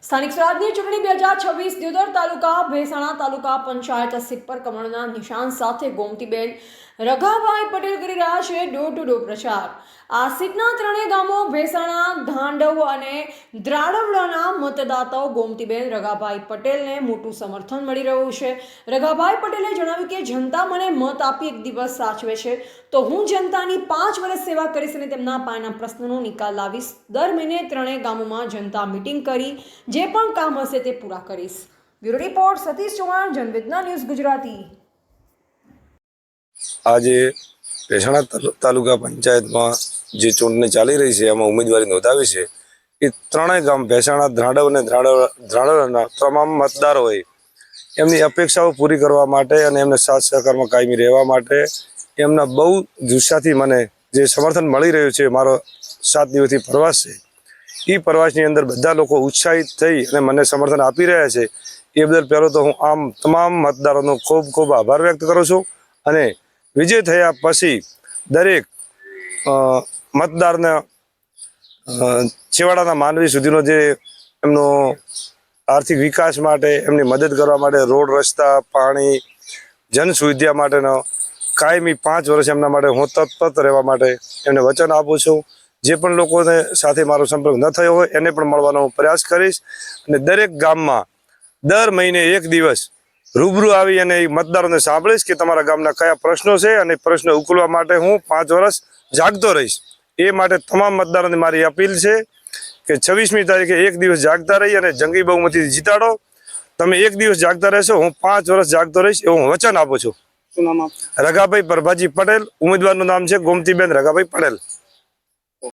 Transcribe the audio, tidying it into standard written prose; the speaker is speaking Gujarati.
સ્થાનિક સ્વરાજની ચૂંટણી 2026 દિયોદર તાલુકા ભેસાણા તાલુકા પંચાયત સીટ પર કમળના નિશાન સાથે ગોમતીબેન રઘાભાઈ પટેલ કરી રહ્યા છે ડોર ટુ ડોર પ્રચાર। આ સીટના ત્રણેય ગામો ભેસાણા, ધાંડવ અને દ્રાડવડાના મતદાતાઓ ગોમતીબેન રઘાભાઈ પટેલને મોટું સમર્થન મળી રહ્યું છે। રઘાભાઈ પટેલે જણાવ્યું કે જનતા મને મત આપી એક દિવસ સાચવે છે તો હું જનતાની 5 વર્ષ સેવા કરીશ અને તેમના પાયાના પ્રશ્નોનો નિકાલ લાવીશ। દર મહિને ત્રણેય ગામોમાં જનતા મીટિંગ કરી જે પણ કામ હશે તે પૂરા કરીશ। Bureau report Satish Chauhan, Janvedana news Gujarati. આજે ભેસાણા તાલુકા પંચાયતમાં જે ચૂંટણી ચાલી રહી છે એમાં ઉમેદવારી નોંધાવી છે એ ત્રણેય ગામ ભેસાણા, ધાંડવ અને દ્રાડવના તમામ મતદારોએ એમની અપેક્ષાઓ પૂરી કરવા માટે અને એમને સાથ સહકારમાં કાયમી રહેવા માટે એમના બહુ જુસ્સાથી મને જે સમર્થન મળી રહ્યું છે। મારો 7 દિવસથી પ્રવાસ છે, એ પ્રવાસની અંદર બધા લોકો ઉત્સાહિત થઈ અને મને સમર્થન આપી રહ્યા છે। એ બદલ પહેલો તો હું આમ તમામ મતદારોનો ખૂબ ખૂબ આભાર વ્યક્ત કરું છું અને વિજય થયા પછી દરેક મતદારના છેવાડાના માનવી સુધીનો જે એમનો આર્થિક વિકાસ માટે એમની મદદ કરવા માટે રોડ, રસ્તા, પાણી, જન સુવિધા માટેનો કાયમી 5 વર્ષ એમના માટે હું તત્પર રહેવા માટે એમને વચન આપું છું। જે પણ લોકોને સાથે મારો સંપર્ક ન થયો હોય એને પણ મળવાનો પ્રયાસ કરીશ અને દરેક ગામમાં દર મહિને એક દિવસ રૂબરૂ આવી અને મતદારોને સાંભળીશ કે તમારા ગામના કયા પ્રશ્નો છે અને પ્રશ્નો ઉકેલવા માટે હું 5 વર્ષ જાગતો રહીશ। એ માટે તમામ મતદારોને મારી અપીલ છે કે 26મી તારીખે એક દિવસ જાગતા રહી અને જંગી બહુમતીથી જીતાડો। તમે એક દિવસ જાગતા રહેશો, હું 5 વર્ષ જાગતો રહીશ એવું હું વચન આપું છું। રઘાભાઈ પ્રભાજી પટેલ, ઉમેદવારનું નામ છે ગોમતીબેન રઘાભાઈ પટેલ।